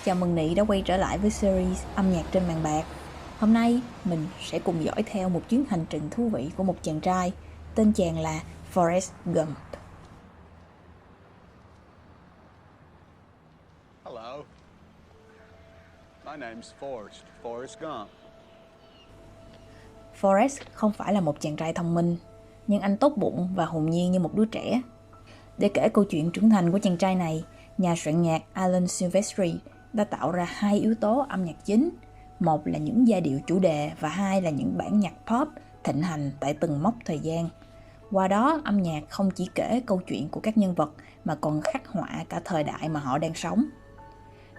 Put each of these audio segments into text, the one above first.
Chào mừng Nị đã quay trở lại với series âm nhạc trên màn bạc. Hôm nay mình sẽ cùng dõi theo một chuyến hành trình thú vị của một chàng trai. Tên chàng là Forrest Gump. Hello. My name's Forrest Gump. Forrest không phải là một chàng trai thông minh, nhưng anh tốt bụng và hồn nhiên như một đứa trẻ. Để kể câu chuyện trưởng thành của chàng trai này, nhà soạn nhạc Alan Silvestri đã tạo ra hai yếu tố âm nhạc chính. Một là những giai điệu chủ đề và hai là những bản nhạc pop thịnh hành tại từng mốc thời gian. Qua đó, âm nhạc không chỉ kể câu chuyện của các nhân vật mà còn khắc họa cả thời đại mà họ đang sống.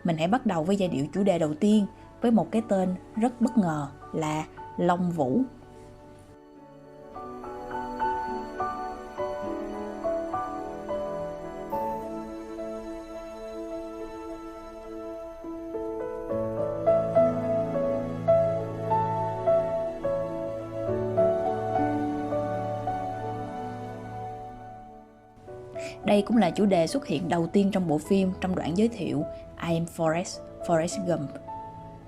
Mình hãy bắt đầu với giai điệu chủ đề đầu tiên với một cái tên rất bất ngờ là Long Vũ. Đây cũng là chủ đề xuất hiện đầu tiên trong bộ phim trong đoạn giới thiệu I am Forrest Gump.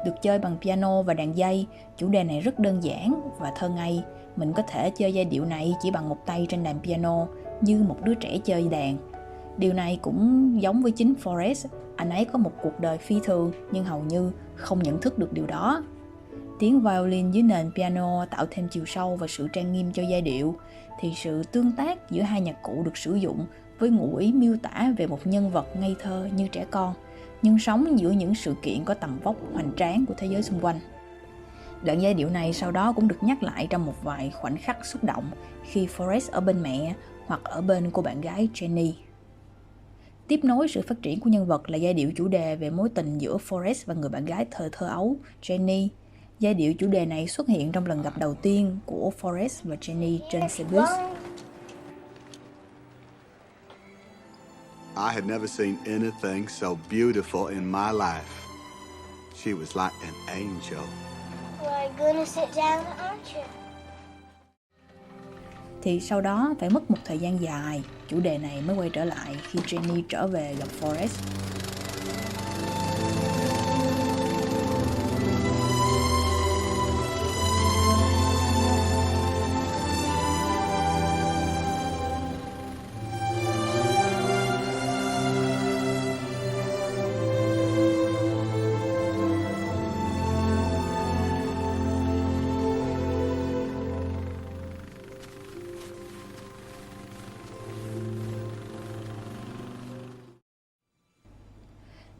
Được chơi bằng piano và đàn dây, chủ đề này rất đơn giản và thơ ngây. Mình có thể chơi giai điệu này chỉ bằng một tay trên đàn piano như một đứa trẻ chơi đàn. Điều này cũng giống với chính Forrest, anh ấy có một cuộc đời phi thường nhưng hầu như không nhận thức được điều đó. Tiếng violin dưới nền piano tạo thêm chiều sâu và sự trang nghiêm cho giai điệu, thì sự tương tác giữa hai nhạc cụ được sử dụng với ngụ ý miêu tả về một nhân vật ngây thơ như trẻ con, nhưng sống giữa những sự kiện có tầm vóc hoành tráng của thế giới xung quanh. Đoạn giai điệu này sau đó cũng được nhắc lại trong một vài khoảnh khắc xúc động khi Forrest ở bên mẹ hoặc ở bên cô bạn gái Jenny. Tiếp nối sự phát triển của nhân vật là giai điệu chủ đề về mối tình giữa Forrest và người bạn gái thời thơ ấu Jenny. Giai điệu chủ đề này xuất hiện trong lần gặp đầu tiên của Forrest và Jenny trên xe bus. I had never seen anything so beautiful in my life. She was like an angel. Well, you're gonna sit down, aren't you? Thì sau đó phải mất một thời gian dài, chủ đề này mới quay trở lại khi Jenny trở về gặp Forrest.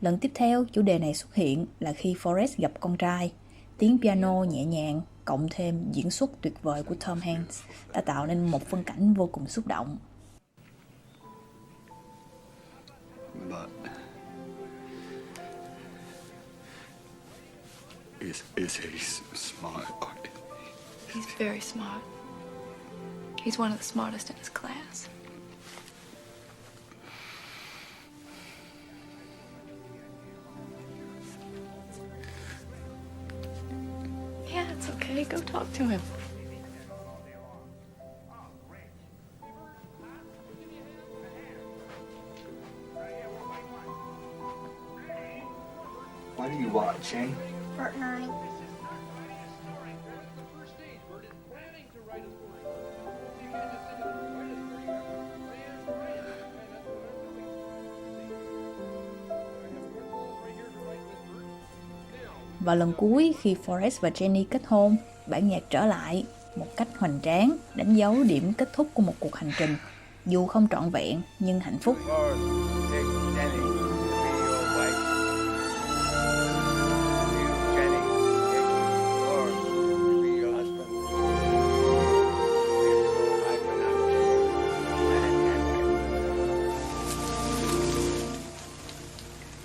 Lần tiếp theo, chủ đề này xuất hiện là khi Forrest gặp con trai. Tiếng piano nhẹ nhàng, cộng thêm diễn xuất tuyệt vời của Tom Hanks đã tạo nên một phân cảnh vô cùng xúc động. But is he smart? He's very smart. He's one of the smartest in his class. Yeah, it's okay. Go talk to him. What are you watching? Fortnite. Và lần cuối khi Forrest và Jenny kết hôn, bản nhạc trở lại một cách hoành tráng, đánh dấu điểm kết thúc của một cuộc hành trình, dù không trọn vẹn nhưng hạnh phúc.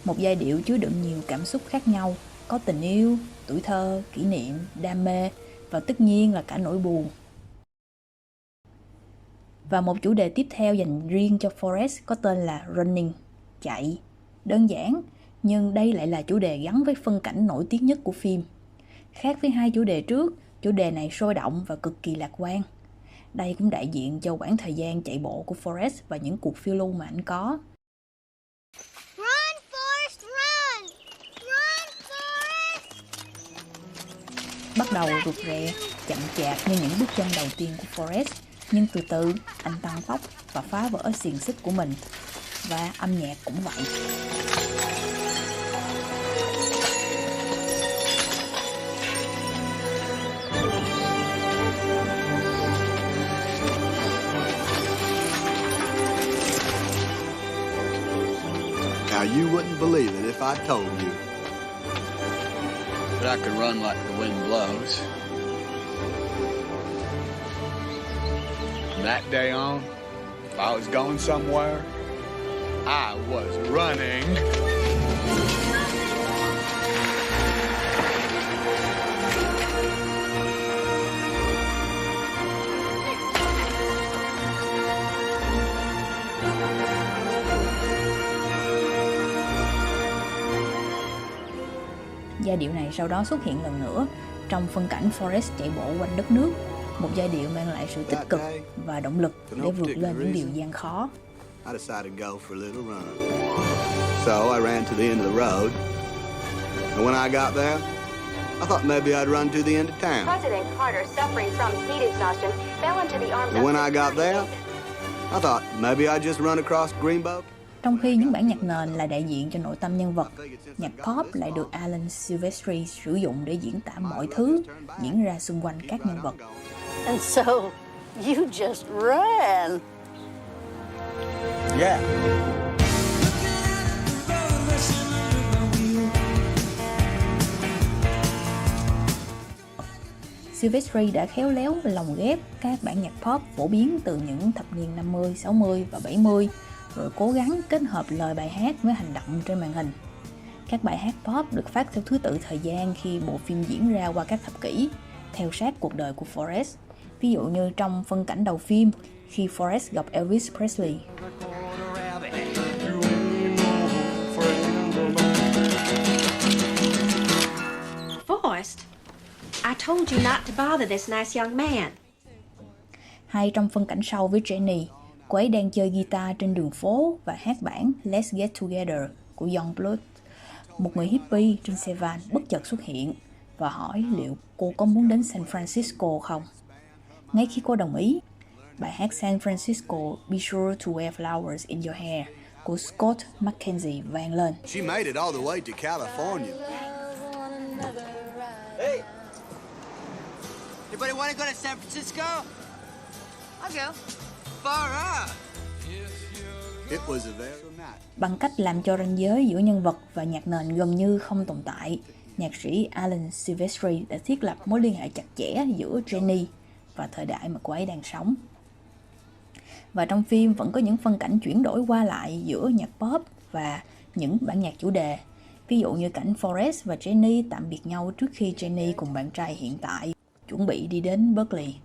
Một giai điệu chứa đựng nhiều cảm xúc khác nhau, có tình yêu, tuổi thơ, kỷ niệm, đam mê và tất nhiên là cả nỗi buồn. Và một chủ đề tiếp theo dành riêng cho Forrest có tên là Running, chạy. Đơn giản, nhưng đây lại là chủ đề gắn với phân cảnh nổi tiếng nhất của phim. Khác với hai chủ đề trước, chủ đề này sôi động và cực kỳ lạc quan. Đây cũng đại diện cho quãng thời gian chạy bộ của Forrest và những cuộc phiêu lưu mà anh có. Run, Forrest, run! bắt đầu rụt rè, chậm chạp như những bước chân đầu tiên của Forrest, nhưng từ từ anh tăng tốc và phá vỡ xiềng xích của mình. Và âm nhạc cũng vậy. Now, you wouldn't believe it if I told you. But I could run like the wind blows. From that day on, if I was going somewhere, I was running. Giai điệu này sau đó xuất hiện lần nữa trong phân cảnh Forrest chạy bộ quanh đất nước, một giai điệu mang lại sự tích cực và động lực để vượt lên những điều gian khó. I decided to go for a little run. So I ran to the end of the road. And when I got there, I thought maybe I'd run to the end of town. President Carter, suffering from heat exhaustion, fell into the arms And of when I got there, I thought maybe I'd just run across Greenbow. Trong khi những bản nhạc nền là đại diện cho nội tâm nhân vật, nhạc pop lại được Alan Silvestri sử dụng để diễn tả mọi thứ diễn ra xung quanh các nhân vật. And so, you just ran. Yeah. Silvestri đã khéo léo lồng ghép các bản nhạc pop phổ biến từ những thập niên 50, 60 và 70, rồi cố gắng kết hợp lời bài hát với hành động trên màn hình. Các bài hát pop được phát theo thứ tự thời gian khi bộ phim diễn ra qua các thập kỷ, theo sát cuộc đời của Forrest. Ví dụ như trong phân cảnh đầu phim, khi Forrest gặp Elvis Presley. Forrest, I told you not to bother this nice young man. Hay trong phân cảnh sau với Jenny, cô ấy đang chơi guitar trên đường phố và hát bản Let's Get Together của Youngblood. Một người hippie trên xe van bất chợt xuất hiện và hỏi liệu cô có muốn đến San Francisco không. Ngay khi cô đồng ý, bài hát San Francisco Be Sure to Wear Flowers in Your Hair của Scott McKenzie vang lên. She made it all the way to California. Hey! Anybody want to go to San Francisco? I'll go. Far out! It was a very night. Bằng cách làm cho ranh giới giữa nhân vật và nhạc nền gần như không tồn tại, nhạc sĩ Alan Silvestri đã thiết lập mối liên hệ chặt chẽ giữa Jenny và thời đại mà cô ấy đang sống. Và trong phim vẫn có những phân cảnh chuyển đổi qua lại giữa nhạc pop và những bản nhạc chủ đề. Ví dụ như cảnh Forrest và Jenny tạm biệt nhau trước khi Jenny cùng bạn trai hiện tại chuẩn bị đi đến Berkeley.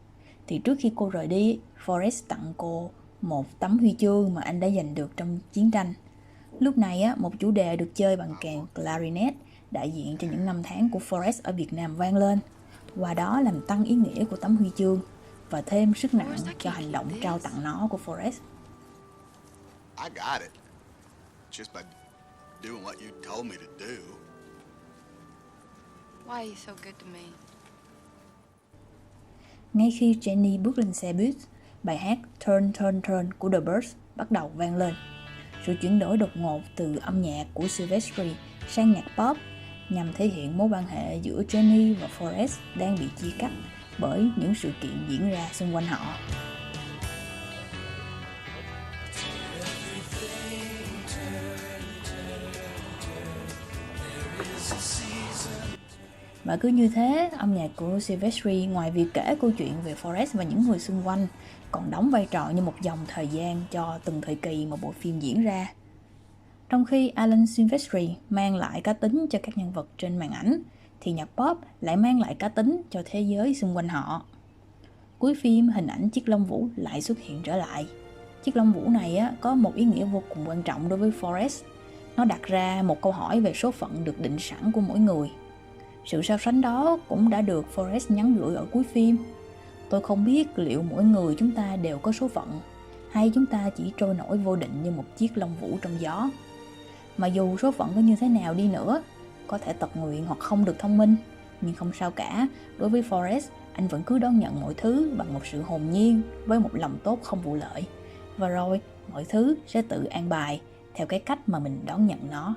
Thì trước khi cô rời đi, Forrest tặng cô một tấm huy chương mà anh đã giành được trong chiến tranh. Lúc này, một chủ đề được chơi bằng kèn clarinet đại diện cho những năm tháng của Forrest ở Việt Nam vang lên. Qua đó làm tăng ý nghĩa của tấm huy chương và thêm sức nặng cho hành động trao tặng nó của Forrest. I got it. Just by doing what you told me to do. Why are you so good to me? Ngay khi Jenny bước lên xe buýt, bài hát Turn Turn Turn của The Byrds bắt đầu vang lên. Sự chuyển đổi đột ngột từ âm nhạc của Silvestri sang nhạc pop nhằm thể hiện mối quan hệ giữa Jenny và Forrest đang bị chia cắt bởi những sự kiện diễn ra xung quanh họ. Và cứ như thế, âm nhạc của Silvestri ngoài việc kể câu chuyện về Forrest và những người xung quanh, còn đóng vai trò như một dòng thời gian cho từng thời kỳ mà bộ phim diễn ra. Trong khi Alan Silvestri mang lại cá tính cho các nhân vật trên màn ảnh, thì nhạc pop lại mang lại cá tính cho thế giới xung quanh họ. Cuối phim, hình ảnh chiếc lông vũ lại xuất hiện trở lại. Chiếc lông vũ này có một ý nghĩa vô cùng quan trọng đối với Forrest. Nó đặt ra một câu hỏi về số phận được định sẵn của mỗi người. Sự so sánh đó cũng đã được Forrest nhắn gửi ở cuối phim. Tôi không biết liệu mỗi người chúng ta đều có số phận, hay chúng ta chỉ trôi nổi vô định như một chiếc lông vũ trong gió. Mà dù số phận có như thế nào đi nữa, có thể tật nguyền hoặc không được thông minh, Nhưng không sao cả, đối với Forrest, anh vẫn cứ đón nhận mọi thứ bằng một sự hồn nhiên, với một lòng tốt không vụ lợi. Và rồi, mọi thứ sẽ tự an bài theo cái cách mà mình đón nhận nó.